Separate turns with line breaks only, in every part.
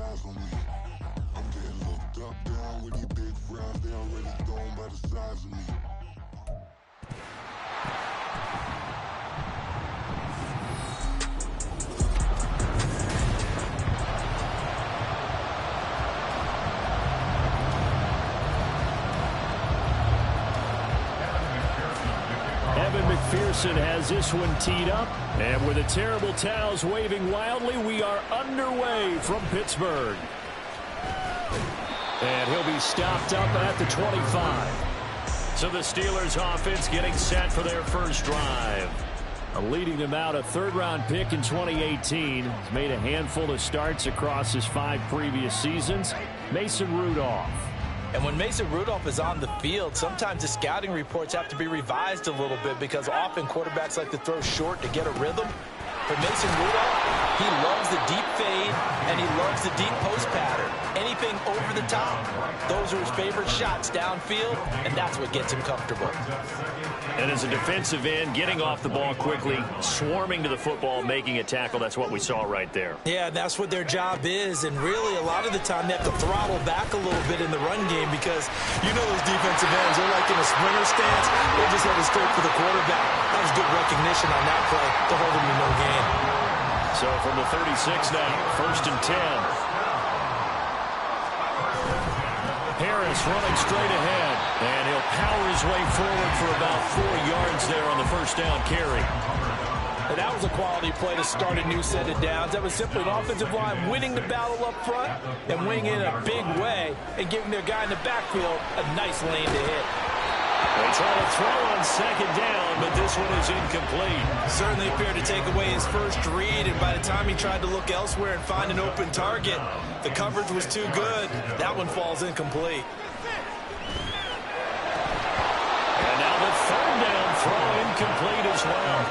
eyes on me. I'm getting looked up, down with these big frowns. They already thrown by the size of me.
McPherson has this one teed up, and with the terrible towels waving wildly, we are underway from Pittsburgh. And he'll be stopped up at the 25. So the Steelers offense getting set for their first drive. Leading them out, a third-round pick in 2018. He's made a handful of starts across his 5 previous seasons. Mason Rudolph.
And when Mason Rudolph is on the field, sometimes the scouting reports have to be revised a little bit because often quarterbacks like to throw short to get a rhythm. For Mason Rudolph, he loves the deep fade and he loves the deep post pattern. Anything over the top, those are his favorite shots downfield, and that's what gets him comfortable.
And as a defensive end, getting off the ball quickly, swarming to the football, making a tackle, that's what we saw right there.
Yeah, that's what their job is, and really a lot of the time they have to throttle back a little bit in the run game because you know those defensive ends, they're like in a sprinter stance, they're just headed straight for the quarterback. That was good recognition on that play to hold him to no gain.
So from the 36 now, 1st and 10. Harris running straight ahead, and he'll power his way forward for about 4 yards there on the first down carry.
And that was a quality play to start a new set of downs. That was simply an offensive line winning the battle up front and winning in a big way and giving their guy in the backfield a nice lane to hit.
They try to throw on 2nd down, but this one is incomplete.
Certainly appeared to take away his first read, and by the time he tried to look elsewhere and find an open target, the coverage was too good. That one falls incomplete.
And now the 3rd down throw incomplete as well.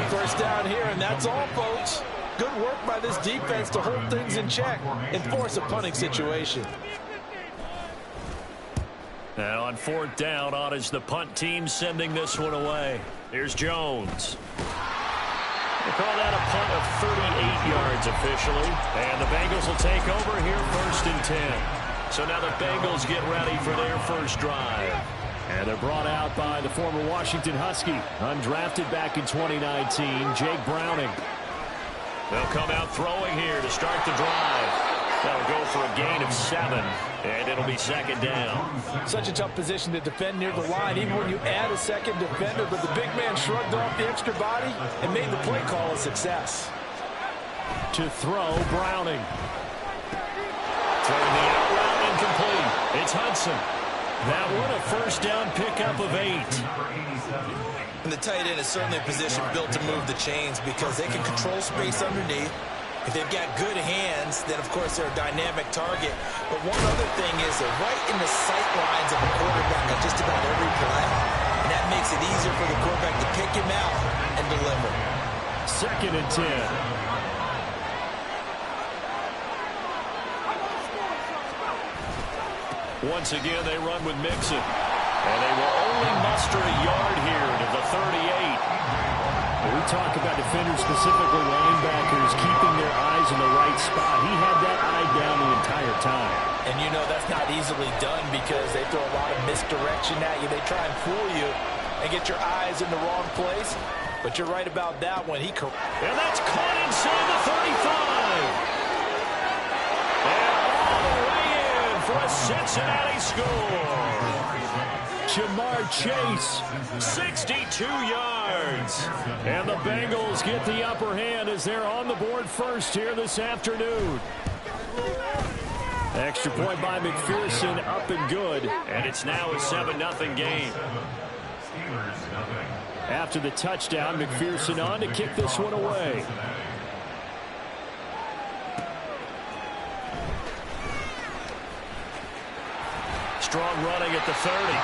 1 first down here, and that's all, folks. Good work by this defense to hold things in check and force a punting situation.
And on 4th down, on is the punt team sending this one away. Here's Jones. They call that a punt of 38 yards officially. And the Bengals will take over here 1st and 10. So now the Bengals get ready for their first drive. And they're brought out by the former Washington Husky, undrafted back in 2019, Jake Browning. They'll come out throwing here to start the drive. That'll go for a gain of 7, and it'll be 2nd down.
Such a tough position to defend near the line, even when you add a second defender, but the big man shrugged off the extra body and made the play call a success.
To throw, Browning. Throwing the out route incomplete. It's Hudson. That one a first down pickup of 8.
And the tight end is certainly a position built to move the chains because they can control space underneath. If they've got good hands, then, of course, they're a dynamic target. But one other thing is they're right in the sight lines of a quarterback at just about every play. And that makes it easier for the quarterback to pick him out and deliver.
2nd and 10. Once again, they run with Mixon. And they will only muster a yard here to the 38. We talk about defenders, specifically linebackers, keeping their eyes in the right spot. He had that eye down the entire time.
And you know that's not easily done because they throw a lot of misdirection at you. They try and fool you and get your eyes in the wrong place. But you're right about that one.
And that's caught inside the 35. And all the way in for a Cincinnati score. Jamar Chase, 62 yards. And the Bengals get the upper hand as they're on the board first here this afternoon. Extra point by McPherson, up and good. And it's now a 7-0 game. After the touchdown, McPherson on to kick this one away. Strong running at the 30.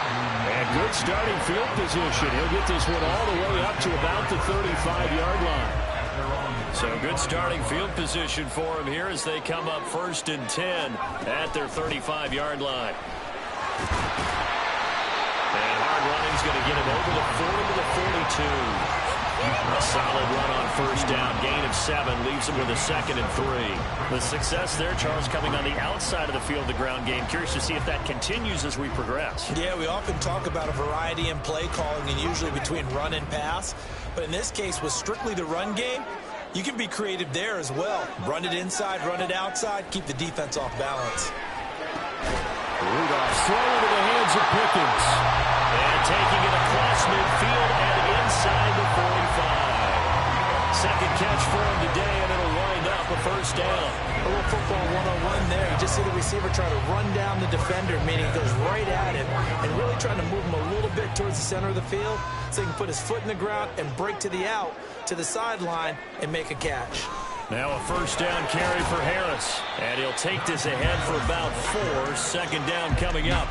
And good starting field position. He'll get this one all the way up to about the 35-yard line. So good starting field position for him here as they come up 1st and 10 at their 35-yard line. And hard running's going to get him over the 40 to the 42. A solid run on first down. Gain of 7 leaves him with a 2nd and 3. The success there, Charles, coming on the outside of the field, the ground game. Curious to see if that continues as we progress.
Yeah, we often talk about a variety in play calling and usually between run and pass. But in this case, with strictly the run game, you can be creative there as well. Run it inside, run it outside, keep the defense off balance.
Rudolph throwing into the hands of Pickens. And taking it across midfield and inside the 45. Second catch for him today, and it'll wind up a first down.
A little football 101 there. You just see the receiver try to run down the defender, meaning he goes right at him and really trying to move him a little bit towards the center of the field so he can put his foot in the ground and break to the out, to the sideline, and make a catch.
Now a first down carry for Harris. And he'll take this ahead for about 4. Second down coming up.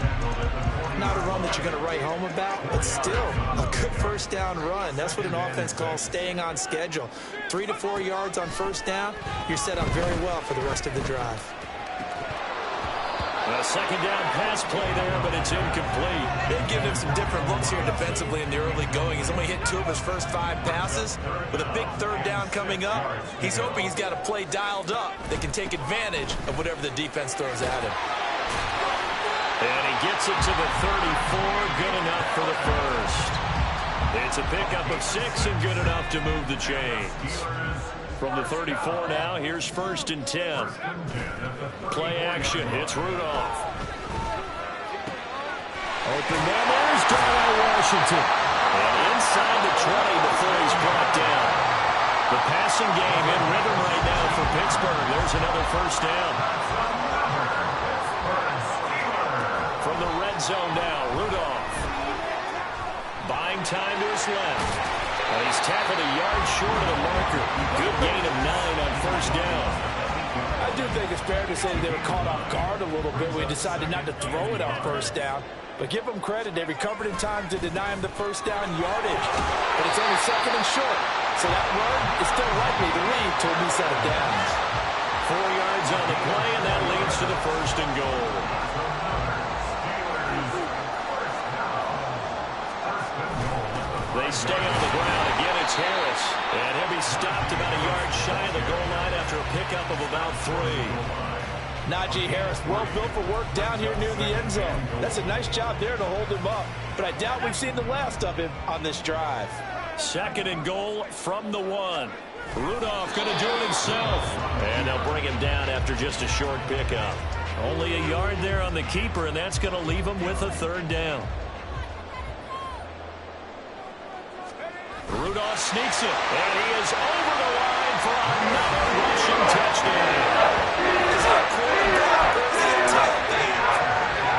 Not a run that you're going to write home about, but still a good first down run. That's what an offense calls staying on schedule. 3 to 4 yards on first down. You're set up very well for the rest of the drive.
A second down pass play there, but it's incomplete.
They've given him some different looks here defensively in the early going. He's only hit 2 of his first 5 passes. With a big third down coming up, he's hoping he's got a play dialed up that can take advantage of whatever the defense throws at him.
And he gets it to the 34, good enough for the first. It's a pickup of 6 and good enough to move the chains. From the 34 now, here's 1st and 10. Play action, it's Rudolph. Open man, there's Darnell Washington. And inside the 20 before he's brought down. The passing game in rhythm right now for Pittsburgh. There's another first down. From the red zone now, Rudolph. Buying time to his left. And he's tackled a yard short of the marker. Good gain of 9 on first down.
I do think it's fair to say they were caught off guard a little bit. We decided not to throw it on first down. But give them credit. They recovered in time to deny him the first down yardage. But it's only 2nd and short. So that run is still likely to lead to a new set of downs.
4 yards on the play, and that leads to the 1st and goal. They stay on the ground. Again, it's Harris. And he'll be stopped about a yard shy of the goal line after a pickup of about 3.
Najee Harris, well built for work down here near the end zone. That's a nice job there to hold him up. But I doubt we've seen the last of him on this drive.
2nd and goal from the 1. Rudolph going to do it himself. And they'll bring him down after just a short pickup. Only a yard there on the keeper, and that's going to leave him with a 3rd down. Rudolph sneaks it, and he is over the line for another rushing touchdown.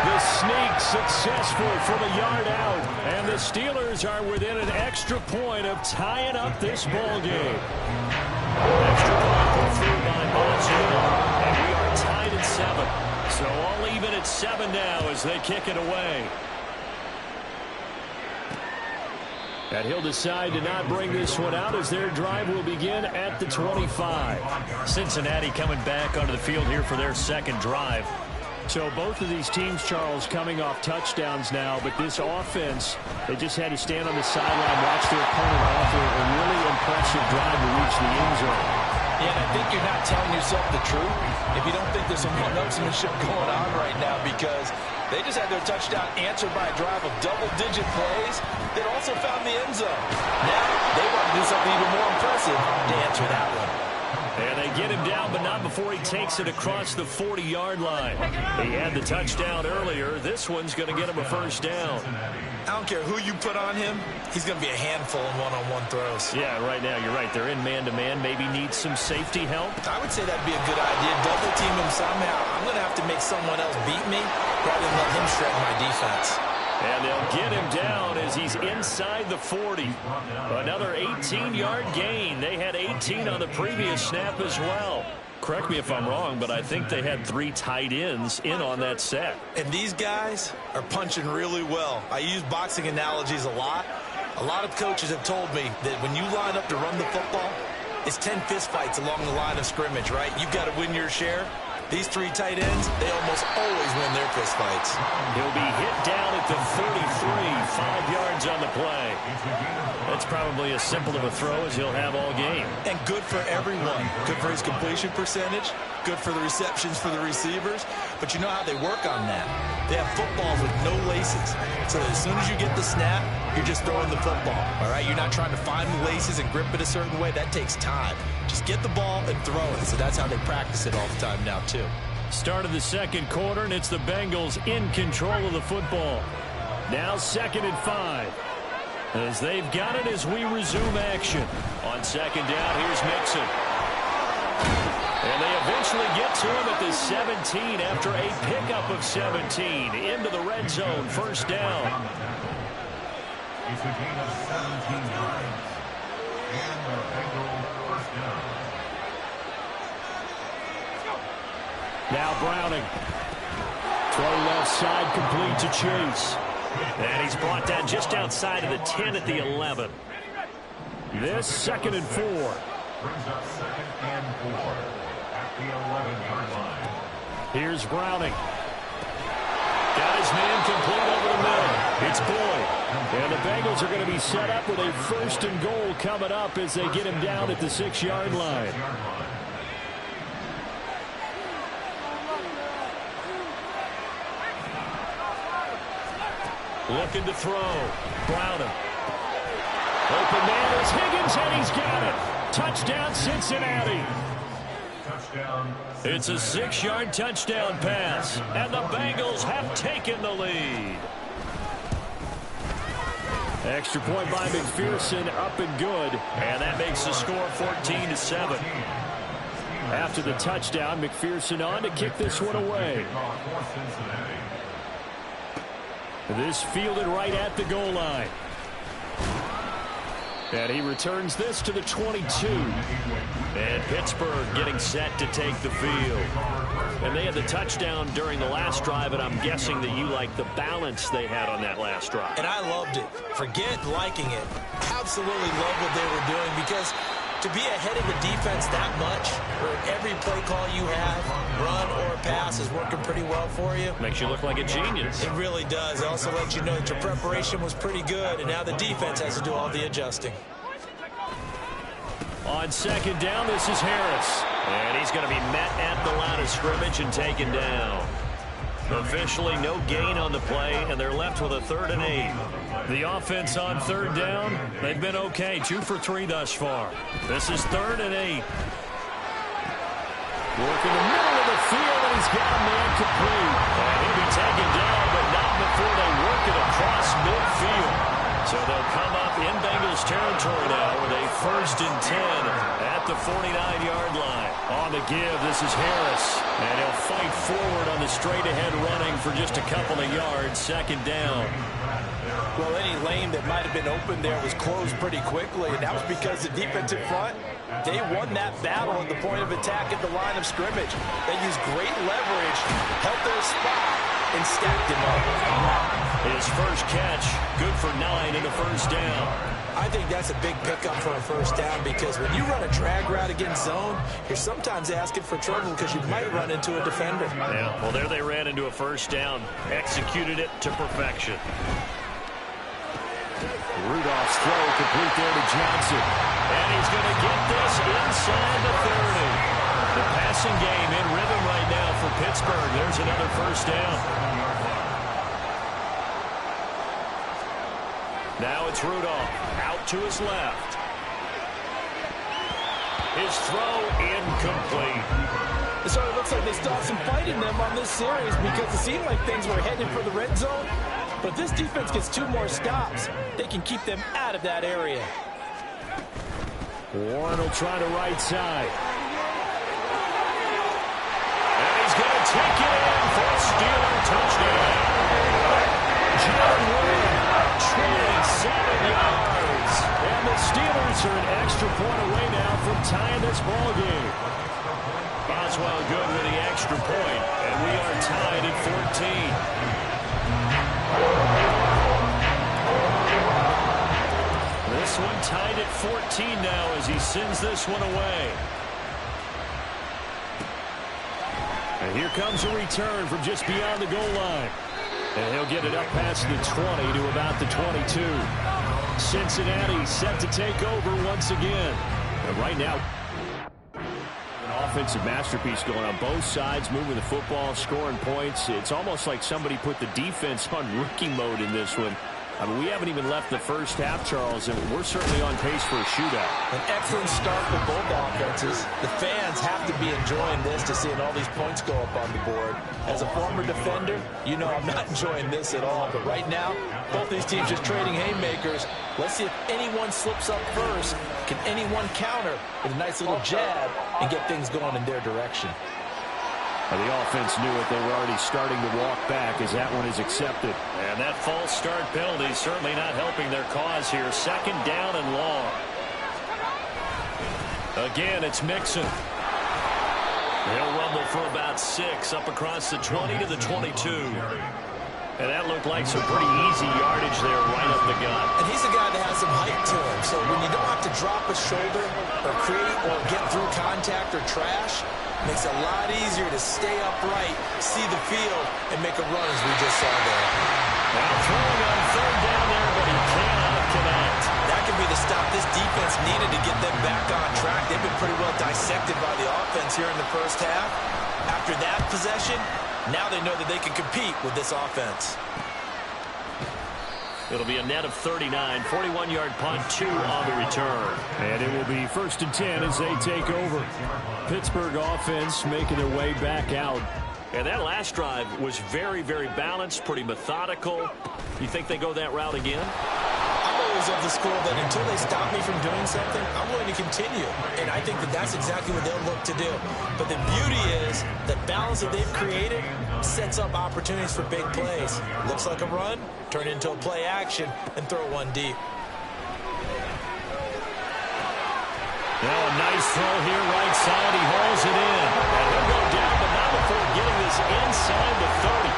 The sneak successful from a yard out, and the Steelers are within an extra point of tying up this ball game. Extra point put through by Bonzino, and we are tied at 7. So all even at 7 now as they kick it away. And he'll decide to not bring this one out as their drive will begin at the 25. Cincinnati coming back onto the field here for their 2nd drive. So both of these teams, Charles, coming off touchdowns now, but this offense, they just had to stand on the sideline, watch their opponent offer a really impressive drive to reach the end zone.
Yeah, and I think you're not telling yourself the truth if you don't think there's some one-upsmanship going on right now, because they just had their touchdown answered by a drive of double-digit plays that also found the end zone. Now they want to do something even more impressive to answer that one.
And they get him down, but not before he takes it across the 40-yard line. He had the touchdown earlier. This one's going to get him a first down.
I don't care who you put on him. He's going to be a handful in one-on-one throws.
Yeah, right now, you're right. They're in man-to-man. Maybe needs some safety help.
I would say that'd be a good idea. Double team him somehow. I'm going to have to make someone else beat me rather than let him shred my defense.
And they'll get him down as he's inside the 40. Another 18-yard gain. They had 18 on the previous snap as well. Correct me if I'm wrong, but I think they had 3 tight ends in on that set.
And these guys are punching really well. I use boxing analogies a lot. A lot of coaches have told me that when you line up to run the football, it's 10 fistfights along the line of scrimmage, right? You've got to win your share. These 3 tight ends, they almost always win their fistfights.
He'll be hit down at the 33, 5 yards on the play. That's probably as simple of a throw as he'll have all game.
And good for everyone. Good for his completion percentage. Good for the receptions for the receivers. But you know how they work on that. They have footballs with no laces. So that as soon as you get the snap, you're just throwing the football. All right? You're not trying to find the laces and grip it a certain way. That takes time. Just get the ball and throw it. So that's how they practice it all the time now, too.
Start of the second quarter, and it's the Bengals in control of the football. Now 2nd and 5. As they've got it as we resume action. On 2nd down, here's Mixon. And they eventually get to him at the 17 after a pickup of 17 into the red zone. 1st down.
It's a gain of 17 yards. And the Bengals 1st down.
Now Browning. Throw left side complete to Chase. And he's brought down just outside of the 10 at the 11. This 2nd and 4.
Brings up 2nd and 4 at the 11-yard line.
Here's Browning. Got his man complete over the middle. It's Boyd. And the Bengals are going to be set up with a 1st and goal coming up as they get him down at the 6-yard line. Looking to throw. Browning. Open man is Higgins, and he's got it. Touchdown, Cincinnati.
Touchdown.
It's a 6-yard touchdown pass, and the Bengals have taken the lead. Extra point by McPherson, up and good, and that makes the score 14-7. After the touchdown, McPherson on to kick this one away. This fielded right at the goal line. And he returns this to the 22. And Pittsburgh getting set to take the field. And they had the touchdown during the last drive, and I'm guessing that you like the balance they had on that last drive.
And I loved it. Forget liking it. Absolutely love what they were doing, because to be ahead of the defense that much, where every play call you have, run or pass, is working pretty well for you.
Makes you look like a genius.
It really does. It also lets you know that your preparation was pretty good, and now the defense has to do all the adjusting.
On 2nd down, this is Harris. And he's going to be met at the line of scrimmage and taken down. Officially no gain on the play, and they're left with a 3rd and 8. The offense on 3rd down, they've been okay, 2 for 3 thus far. This is 3rd and 8. Working the middle of the field, and he's got a man complete. And he'll be taken down, but not before they work it across midfield. So they'll come up in Bengals territory now with a 1st and 10 at the 49-yard line. On the give, this is Harris. And he'll fight forward on the straight-ahead running for just a couple of yards. 2nd down.
Well, any lane that might have been open there was closed pretty quickly, and that was because the defensive front, they won that battle at the point of attack at the line of scrimmage. They used great leverage, held their spot, and stacked him up.
His first catch, good for 9 and a 1st down.
I think that's a big pickup for a 1st down, because when you run a drag route against zone, you're sometimes asking for trouble because you might run into a defender.
Yeah, well, there they ran into a 1st down, executed it to perfection. Rudolph's throw complete there to Johnson. And he's going to get this inside the 30. The passing game in rhythm right now for Pittsburgh. There's another 1st down. Now it's Rudolph out to his left. His throw incomplete.
So it looks like they still have some fight in them on this series, because it seemed like things were headed for the red zone. But if this defense gets 2 more stops, they can keep them out of that area.
Warren will try to right side. And he's going to take it in for a Steeler touchdown. John Warren, 27 yards. And the Steelers are an extra point away now from tying this ball game. Boswell good with the extra point, and we are tied at 14. This one tied at 14 now as he sends this one away. And here comes a return from just beyond the goal line. And he'll get it up past the 20 to about the 22. Cincinnati set to take over once again. And right now, an offensive masterpiece going on both sides, moving the football, scoring points. It's almost like somebody put the defense on rookie mode in this one. I mean, we haven't even left the first half, Charles, and we're certainly on pace for a shootout.
An excellent start for both offenses. The fans have to be enjoying this to seeing all these points go up on the board. As a former defender, you know I'm not enjoying this at all. But right now, both these teams just trading haymakers. Let's see if anyone slips up first. Can anyone counter with a nice little jab and get things going in their direction?
The offense knew it. They were already starting to walk back as that one is accepted. And that false start penalty certainly not helping their cause here. Second down and long. Again, it's Mixon. He'll rumble for about 6 up across the 20 to the 22. And that looked like some pretty easy yardage there right up the gut.
And he's a guy that has some height to him. So when you don't have to drop a shoulder or create or get through contact or trash, makes it a lot easier to stay upright, see the field, and make a run as we just saw there.
Now throwing on third down there, but he cannot connect.
That could be the stop this defense needed to get them back on track. They've been pretty well dissected by the offense here in the first half. After that possession, now they know that they can compete with this offense.
It'll be a net of 39, 41-yard punt, 2 on the return. And it will be 1st and 10 as they take over. Pittsburgh offense making their way back out. And that last drive was very, very balanced, pretty methodical. You think they go that route again?
I'm always of the school that until they stop me from doing something, I'm going to continue. And I think that that's exactly what they'll look to do. But the beauty is the balance that they've created sets up opportunities for big plays. Looks like a run, turn into a play action, and throw one deep.
Now a nice throw here right side. He hauls it in. And he'll go down, but not before getting this inside the 30.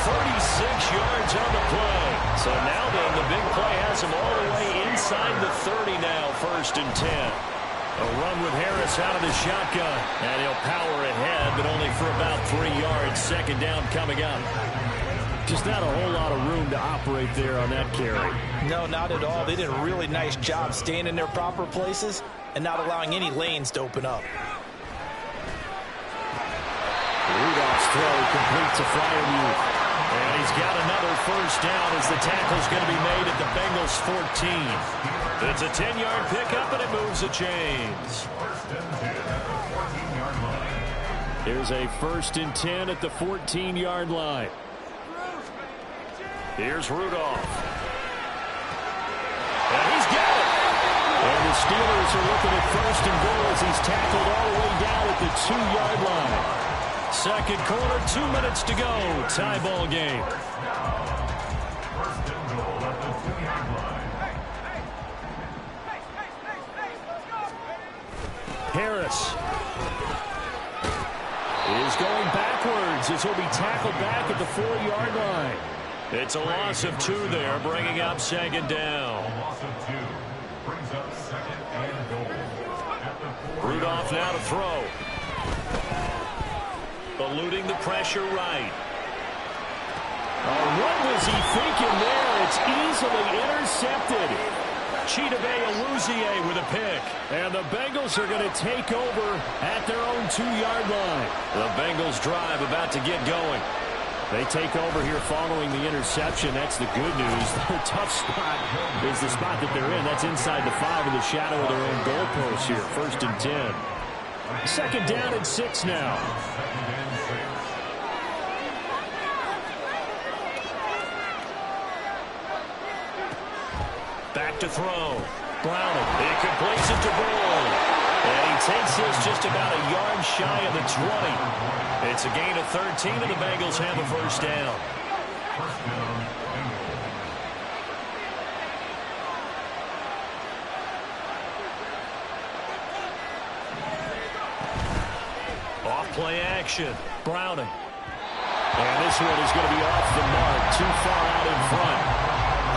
36 yards on the play. So now then the big play has him all the way inside the 30 now. 1st and 10. A run with Harris out of the shotgun. And he'll power ahead, but only for about 3 yards. 2nd down coming up. Just not a whole lot of room to operate there on that carry.
No, not at all. They did a really nice job staying in their proper places and not allowing any lanes to open up.
Rudolph's throw complete to Freiermuth. And he's got another 1st down as the tackle's going to be made at the Bengals 14. It's a 10-yard pickup, and it moves the chains. Here's a 1st and 10 at the 14-yard line. Here's Rudolph. And he's got it. And the Steelers are looking at 1st and goal as he's tackled all the way down at the 2-yard line. 2nd quarter, 2 minutes to go. Tie ball game. Harris is going backwards as he'll be tackled back at the 4-yard line. It's a loss of 2 there, bringing up 2nd down. Rudolph now to throw. Eluding the pressure right. Oh, what was he thinking there? It's easily intercepted. Chidobe Awuzie with a pick. And the Bengals are going to take over at their own 2-yard line. The Bengals drive about to get going. They take over here following the interception. That's the good news. Their tough spot is the spot that they're in. That's inside the 5 in the shadow of their own goalpost here. 1st and 10. 2nd down and 6 now. Back to throw. Browning. He completes it to Bull. And he takes this just about a yard shy of the 20. It's a gain of 13, and the Bengals have a 1st down. Off play action. Browning. And this one is going to be off the mark. Too far out in front.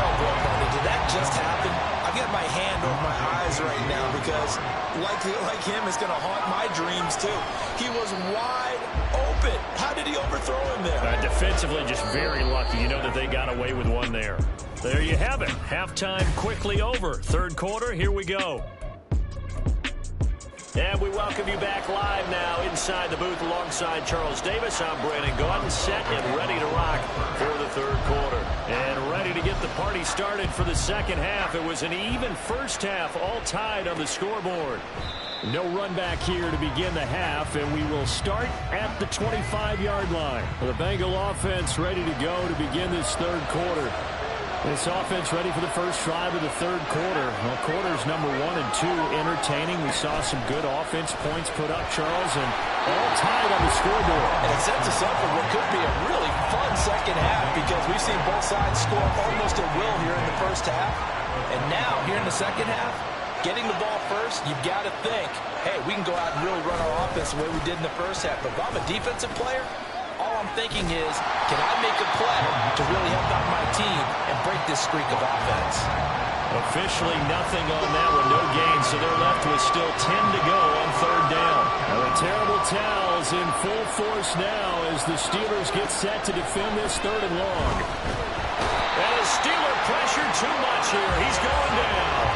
Oh, boy, buddy, did that just happen? I've got my hand over my eyes right now because, like him, it's going to haunt my dreams, too. He was wide open. How did he overthrow him there?
Defensively, just very lucky. You know that they got away with one there. There you have it. Halftime quickly over. Third quarter, here we go. And we welcome you back live now inside the booth alongside Charles Davis. I'm Brandon Gaudin, set and ready to rock for the third quarter. And ready to get the party started for the second half. It was an even first half, all tied on the scoreboard. No run back here to begin the half, and we will start at the 25-yard line. The Bengal offense ready to go to begin this third quarter. This offense ready for the first drive of the third quarter. Well, quarters number 1 and 2 entertaining. We saw some good offense points put up, Charles, and all tied on the scoreboard.
And it sets us up for what could be a really fun second half because we've seen both sides score almost at will here in the first half. And now, here in the second half, getting the ball first, you've got to think, hey, we can go out and really run our offense the way we did in the first half. But if I'm a defensive player, all I'm thinking is, can I make a play to really help out my team and break this streak of offense?
Officially nothing on that one, no gain, so they're left with still 10 to go on third down. Now the terrible towels in full force now as the Steelers get set to defend this third and long. And the Steeler pressure too much here. He's going down.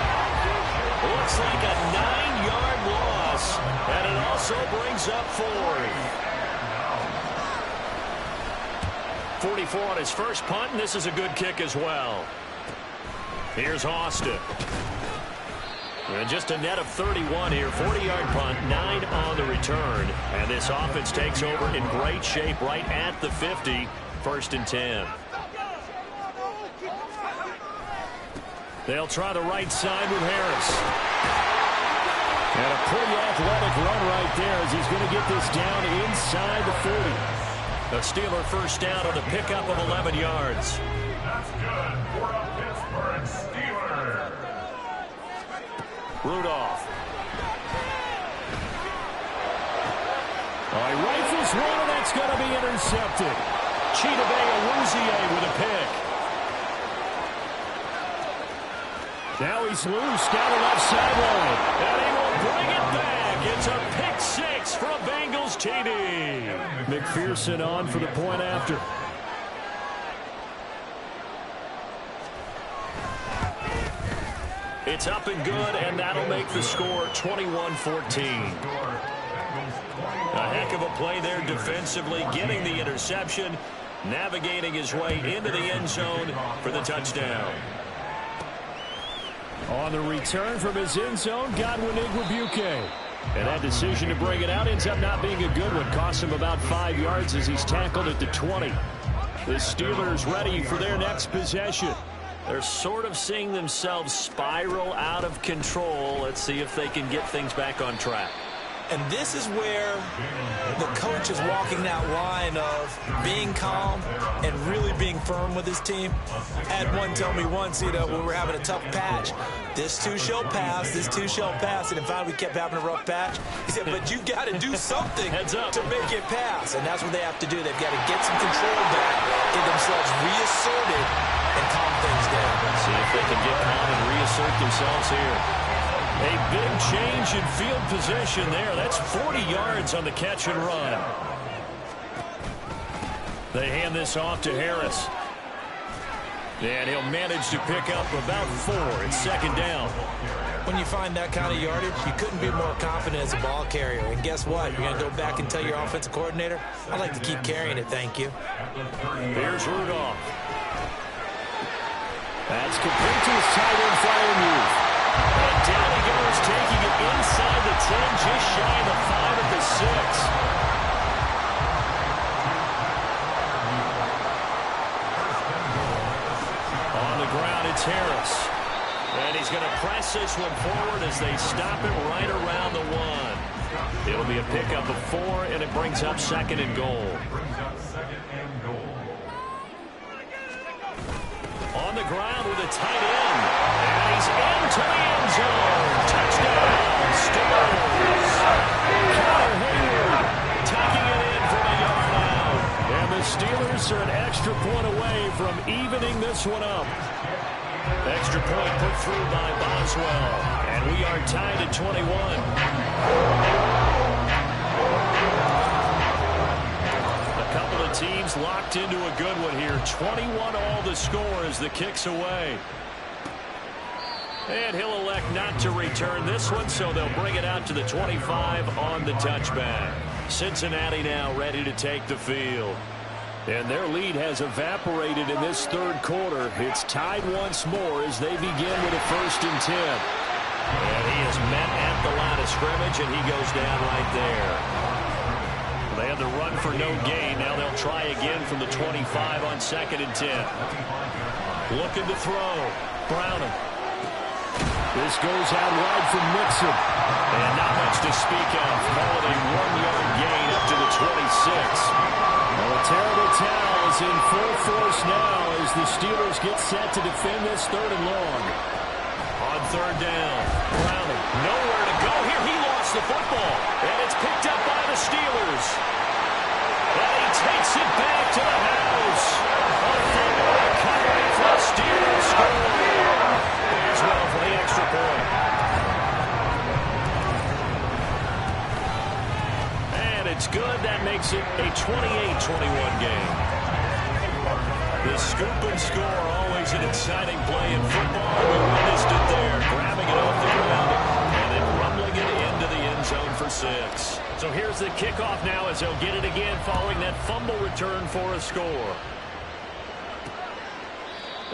Looks like a 9-yard loss, and it also brings up fourth. 44 on his first punt, and this is a good kick as well. Here's Austin. And just a net of 31 here. 40-yard punt, 9 on the return. And this offense takes over in great shape right at the 50. First and 10. They'll try the right side with Harris. And a pretty athletic run right there as he's going to get this down inside the 40. The Steeler first down on the pickup of 11 yards.
That's good for a Pittsburgh Steeler.
Rudolph. He rifles one, and that's going to be intercepted. Chidobe Awuzie with a pick. Now he's loose down the left sideline. And he will bring it back. It's a pick six for a Bengals TD. McPherson on for the point after. It's up and good, and that'll make the score 21-14. A heck of a play there defensively, getting the interception, navigating his way into the end zone for the touchdown. On the return from his end zone, Godwin Igwebuike. And that decision to bring it out ends up not being a good one. Costs him about 5 yards as he's tackled at the 20. The Steelers ready for their next possession. They're sort of seeing themselves spiral out of control. Let's see if they can get things back on track.
And this is where the coach is walking that line of being calm and really being firm with his team. I had one tell me once, when we were having a tough patch, this too shall pass, this too shall pass. And in fact, we kept having a rough patch. He said, but you got to do something to make it pass. And that's what they have to do. They've got to get some control back, get themselves reasserted, and calm things down.
See if they can get calm and reassert themselves here. A big change in field position there. That's 40 yards on the catch and run. They hand this off to Harris. And he'll manage to pick up about 4. It's second down.
When you find that kind of yardage, you couldn't be more confident as a ball carrier. And guess what? You're going to go back and tell your offensive coordinator, I'd like to keep carrying it, thank you.
Here's Rudolph. That's complete to his tight end fire move. And down he goes, taking it inside the 10, just shy of the 5 at the 6. On the ground, it's Harris. And he's going to press this one forward as they stop it right around the 1. It'll be a pickup of 4, and it brings up second and goal. On the ground with a tight end. And he's into the end zone. Touchdown, Steelers. Connor Hayward taking it in from a yard out. And the Steelers are an extra point away from evening this one up. Extra point put through by Boswell. And we are tied at 21. A couple of teams locked into a good one here. 21 all the score as the kick's away. And he'll elect not to return this one, so they'll bring it out to the 25 on the touchback. Cincinnati now ready to take the field. And their lead has evaporated in this third quarter. It's tied once more as they begin with a 1st and 10. And he is met at the line of scrimmage, and he goes down right there. They had the run for no gain. Now they'll try again from the 25 on 2nd and 10. Looking to throw. Browning. This goes out wide from Mixon. And not much to speak of. Call it a 1-yard gain up to the 26. Well, a terrible towel is in full force now as the Steelers get set to defend this 3rd and long. On 3rd down, Browning nowhere to go here. He lost the football, and it's picked up by the Steelers. And he takes it back to the house. A fumble recovery for the Steelers score. As well for the extra point. It's good. That makes it a 28-21 game. The scoop and score, always an exciting play in football. We witnessed it there, grabbing it off the ground and then rumbling it into the end zone for 6. So here's the kickoff now as they'll get it again following that fumble return for a score.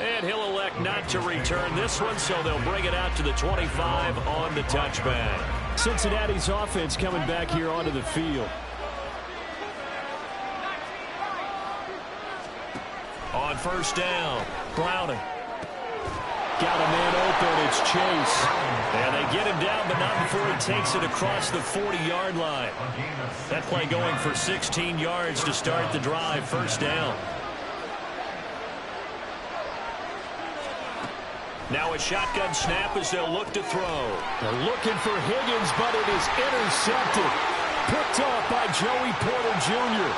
And he'll elect not to return this one, so they'll bring it out to the 25 on the touchback. Cincinnati's offense coming back here onto the field. On 1st down, Browning. Got a man open, it's Chase. And they get him down, but not before he takes it across the 40-yard line. That play going for 16 yards to start the drive, 1st down. Now a shotgun snap as they'll look to throw. They're looking for Higgins, but it is intercepted. Picked off by Joey Porter Jr.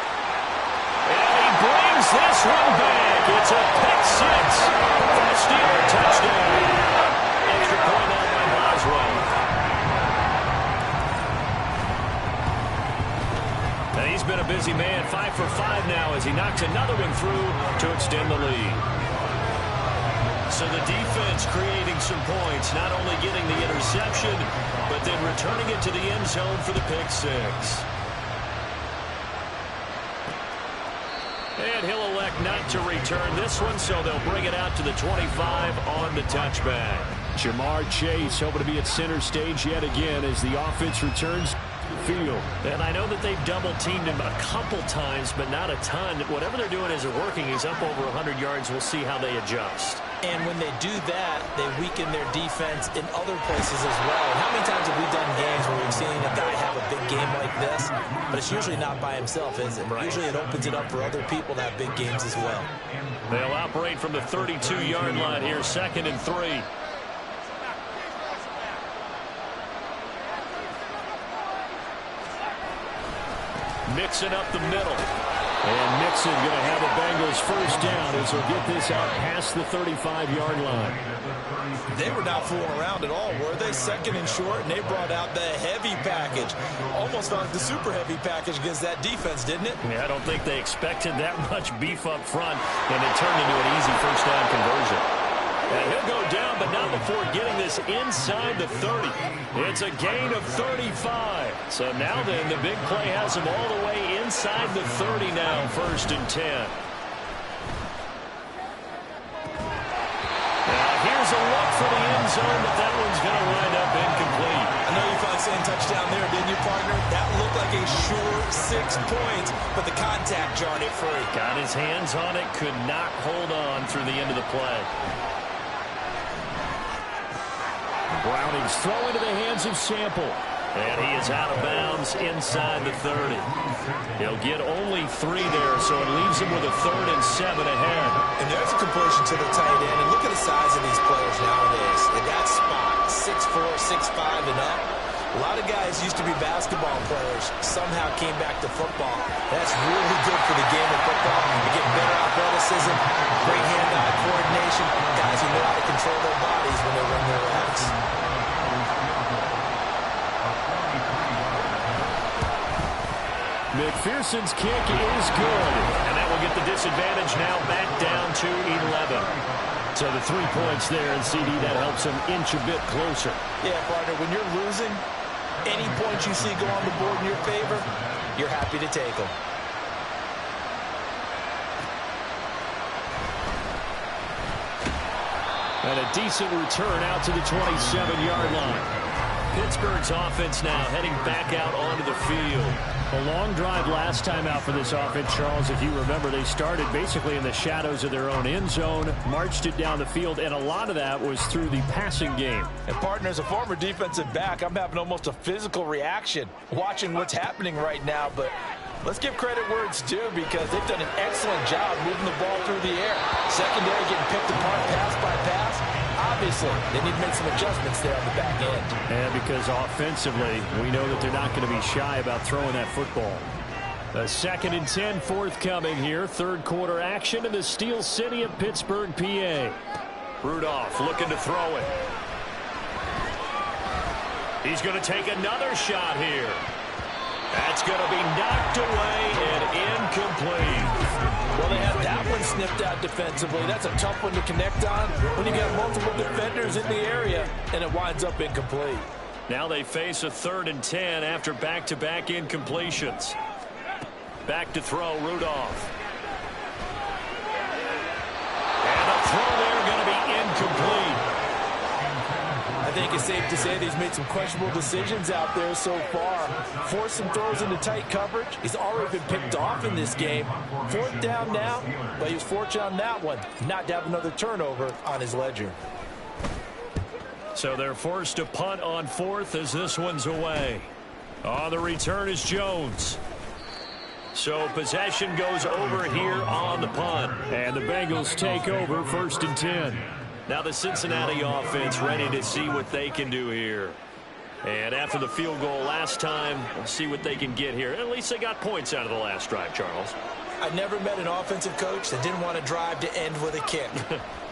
And he brings this one back. It's a pick 6 for the Steelers touchdown. Extra point out by Boswell. And he's been a busy man, 5 for 5 now as he knocks another one through to extend the lead. So the defense creating some points, not only getting the interception, but then returning it to the end zone for the pick 6. And he'll elect not to return this one, so they'll bring it out to the 25 on the touchback. Jamar Chase hoping to be at center stage yet again as the offense returns to the field. And I know that they've double-teamed him a couple times, but not a ton. Whatever they're doing isn't working. He's up over 100 yards. We'll see how they adjust.
And when they do that, they weaken their defense in other places as well. And how many times have we done games where we've seen a guy have a big game like this? But it's usually not by himself, is it? Right. Usually it opens it up for other people to have big games as well.
They'll operate from the 32-yard line here, 2nd and 3. Mixing up the middle. And Mixon going to have the Bengals 1st down as they'll get this out past the 35-yard line.
They were not fooling around at all, were they? 2nd and short, and they brought out the heavy package. Almost like the super heavy package against that defense, didn't it?
Yeah, I don't think they expected that much beef up front, and it turned into an easy 1st down conversion. And he'll go down, but not before getting this inside the 30. It's a gain of 35. So now then, the big play has him all the way inside the 30 now, 1st and 10. Now here's a look for the end zone, but that one's going to wind up incomplete.
I know you thought saying touchdown there, didn't you, partner? That looked like a sure 6 points, but the contact jarred it free.
Got his hands on it, could not hold on through the end of the play. Browning's throw into the hands of Sample. And he is out of bounds inside the 30. He'll get only 3 there, so it leaves him with a 3rd and 7 ahead.
And there's a completion to the tight end. And look at the size of these players nowadays. In that spot, 6'4", 6'5", and up. A lot of guys used to be basketball players, somehow came back to football. That's really good for the game of football. You get better athleticism, great hand-eye coordination, guys who know how to control their bodies when they run their routes.
McPherson's kick is good. And will get the disadvantage now back down to 11. So the 3 points there, and CD, that helps them inch a bit closer.
Yeah, partner, when you're losing, any points you see go on the board in your favor, you're happy to take them.
And a decent return out to the 27-yard line. Pittsburgh's offense now heading back out onto the field. A long drive last time out for this offense, Charles. If you remember, they started basically in the shadows of their own end zone, marched it down the field, and a lot of that was through the passing game.
And, partner, as a former defensive back, I'm having almost a physical reaction watching what's happening right now. But let's give credit where it's due, because they've done an excellent job moving the ball through the air. Secondary getting picked apart pass by pass. Obviously, they need to make some adjustments there on the back end.
And because offensively, we know that they're not going to be shy about throwing that football. A 2nd and 10 forthcoming here. Third quarter action in the Steel City of Pittsburgh, PA. Rudolph looking to throw it. He's going to take another shot here. That's going to be knocked away and incomplete.
Well, they had that one snipped out defensively. That's a tough one to connect on when you got multiple defenders in the area, and it winds up incomplete.
Now they face a 3rd and 10 after back-to-back incompletions. Back to throw, Rudolph. And a throw there going to be incomplete.
I think it's safe to say that he's made some questionable decisions out there so far. Forced some throws into tight coverage. He's already been picked off in this game. 4th down now, but he was fortunate on that one not to have another turnover on his ledger.
So they're forced to punt on 4th as this one's away. On the return is Jones. So possession goes over here on the punt. And the Bengals take over 1st and 10. Now the Cincinnati offense ready to see what they can do here. And after the field goal last time, we'll see what they can get here. At least they got points out of the last drive, Charles.
I never met an offensive coach that didn't want to drive to end with a kick.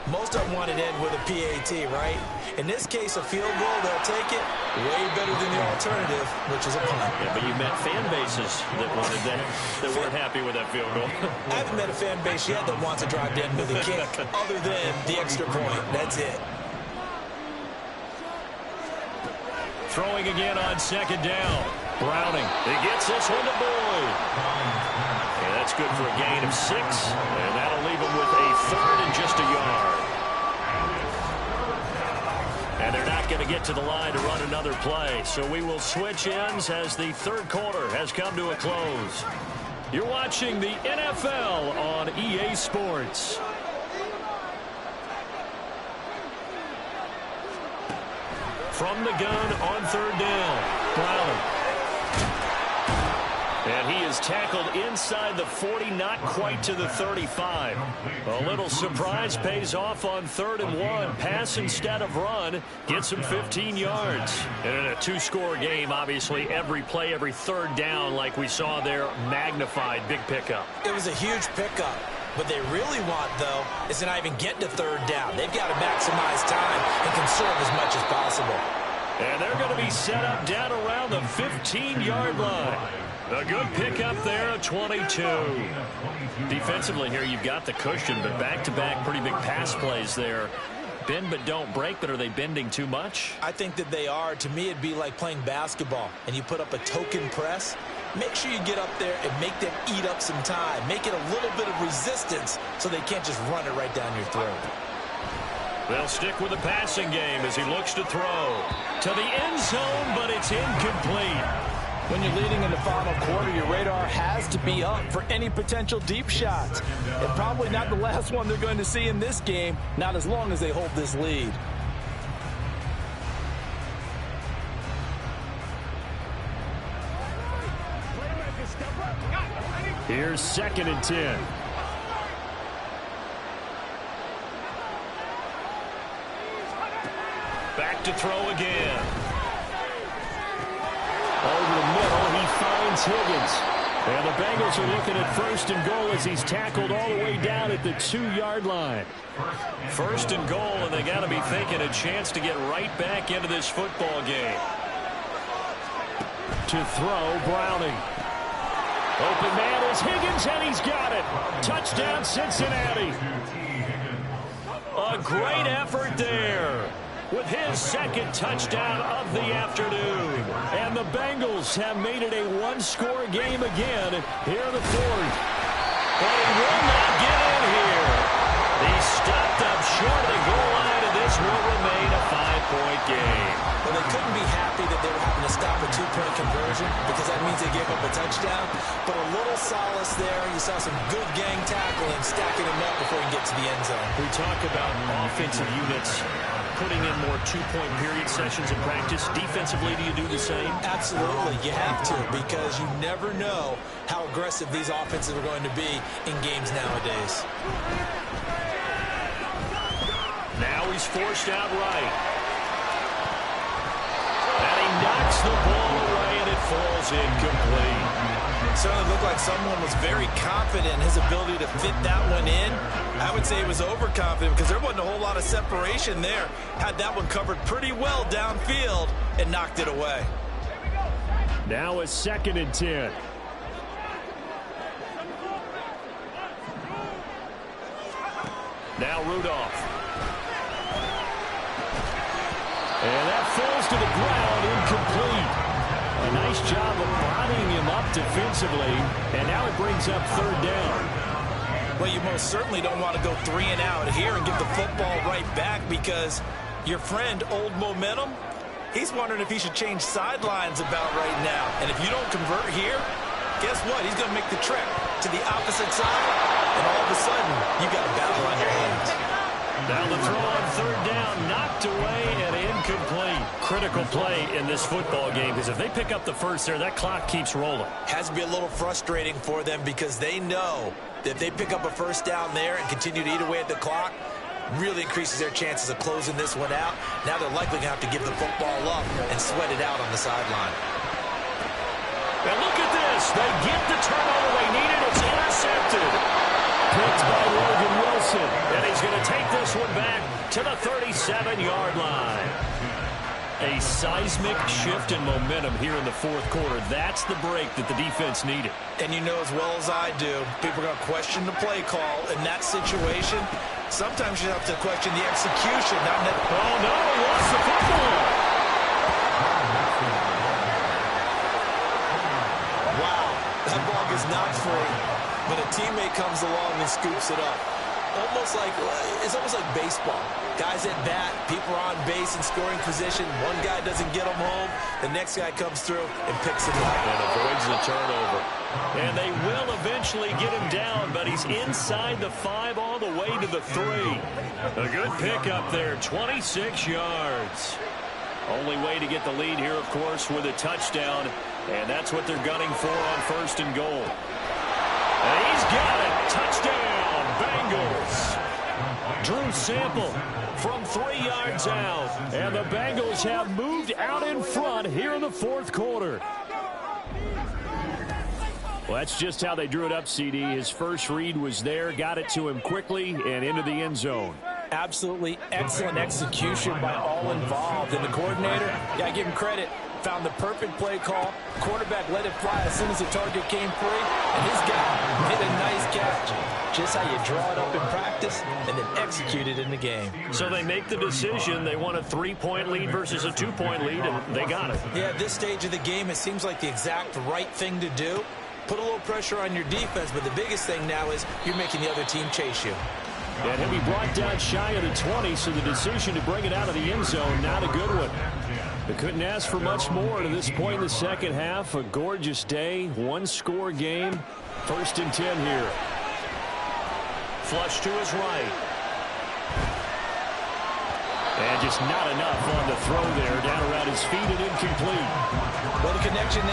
Most of them want to end with a PAT, right? In this case, a field goal, they'll take it way better than the alternative, which is a punt.
Yeah, but you met fan bases that wanted that weren't happy with that field goal.
I haven't met a fan base yet that wants to drive to end with a kick other than the extra point. That's it.
Throwing again on 2nd down. Browning. He gets this one to Boyd. And that's good for a gain of 6. And that'll leave him with a 3rd and just a yard. And they're not going to get to the line to run another play. So we will switch ends as the 3rd quarter has come to a close. You're watching the NFL on EA Sports. From the gun on 3rd down. Browning. And he is tackled inside the 40, not quite to the 35. A little surprise pays off on 3rd and 1. Pass instead of run. Gets him 15 yards. And in a 2-score game, obviously, every play, every 3rd down, like we saw there, magnified. Big pickup.
It was a huge pickup. What they really want, though, is to not even get to 3rd down. They've got to maximize time and conserve as much as possible.
And they're going to be set up down around the 15-yard line. A good pickup there, a 22. Defensively here, you've got the cushion, but back-to-back pretty big pass plays there. Bend but don't break, but are they bending too much?
I think that they are. To me, it'd be like playing basketball, and you put up a token press. Make sure you get up there and make them eat up some time. Make it a little bit of resistance so they can't just run it right down your throat.
They'll stick with the passing game as he looks to throw. To the end zone, but it's incomplete.
When you're leading in the final quarter, your radar has to be up for any potential deep shots. And probably not the last one they're going to see in this game, not as long as they hold this lead.
Here's 2nd and 10. Back to throw again. Over the middle, he finds Higgins. And the Bengals are looking at 1st and goal as he's tackled all the way down at the 2-yard line. 1st and goal, and they got to be thinking a chance to get right back into this football game. To throw, Browning. Open man is Higgins, and he's got it. Touchdown, Cincinnati. A great effort there with his second touchdown of the afternoon. And the Bengals have made it a one-score game again here in the fourth. But he will not get in here. He stopped up short of the goal line, and this will remain a 5-point game.
Well, they couldn't be happy that they were having to stop a two-point conversion because that means they gave up a touchdown. But a little solace there. You saw some good gang tackling, stacking them up before you get to the end zone.
We talk about offensive units putting in more two-point period sessions in practice. Defensively, do you do the same?
Absolutely. You have to, because you never know how aggressive these offenses are going to be in games nowadays.
Now he's forced out right. And he knocks the ball away, and it falls incomplete.
It certainly looked like someone was very confident in his ability to fit that one in. I would say he was overconfident because there wasn't a whole lot of separation there. Had that one covered pretty well downfield and knocked it away.
Now a 2nd and 10. Now Rudolph. And that falls to the ground, incomplete. A nice job of bodying him up defensively, and now it brings up 3rd down.
Well, you most certainly don't want to go 3 and out here and give the football right back because your friend, Old Momentum, he's wondering if he should change sidelines about right now. And if you don't convert here, guess what? He's going to make the trek to the opposite side, and all of a sudden, you got a battle on your hands.
Now the throw on 3rd down, knocked away and incomplete. Critical play in this football game, because if they pick up the first there, that clock keeps rolling.
Has to be a little frustrating for them because they know that if they pick up a first down there and continue to eat away at the clock, really increases their chances of closing this one out. Now they're likely going to have to give the football up and sweat it out on the sideline.
Now look at this. They get the turnover they needed. It's intercepted. Picked by Logan Wilson. And he's going to take this one back to the 37-yard line. A seismic shift in momentum here in the fourth quarter. That's the break that the defense needed.
And you know as well as I do, people are going to question the play call in that situation. Sometimes you have to question the execution. Not that.
Oh, no, he lost the football.
Wow, that ball gets knocked free, but a teammate comes along and scoops it up. It's almost like baseball. Guys at bat, people are on base in scoring position. One guy doesn't get them home. The next guy comes through and picks him up.
And avoids the turnover. And they will eventually get him down, but he's inside the 5 all the way to the 3. A good pickup there, 26 yards. Only way to get the lead here, of course, with a touchdown. And that's what they're gunning for on 1st and goal. And he's got it. Touchdown, Bengals. Drew Sample from 3 yards out. And the Bengals have moved out in front here in the fourth quarter. Well, that's just how they drew it up, CD. His first read was there, got it to him quickly, and into the end zone.
Absolutely excellent execution by all involved. And the coordinator, got to give him credit, found the perfect play call. Quarterback let it fly as soon as the target came free. And his guy hit a nice catch. Just how you draw it up in practice and then execute it in the game.
So they make the decision. They want a 3-point lead versus a 2-point lead, and they got it.
Yeah, at this stage of the game, it seems like the exact right thing to do. Put a little pressure on your defense, but the biggest thing now is you're making the other team chase you.
And he'll be brought down shy of the 20, so the decision to bring it out of the end zone, not a good one. They couldn't ask for much more to this point in the second half. A gorgeous day, one-score game. 1st and 10 here. Flush to his right. And just not enough on the throw there. Down around his feet and incomplete.
Well, the connection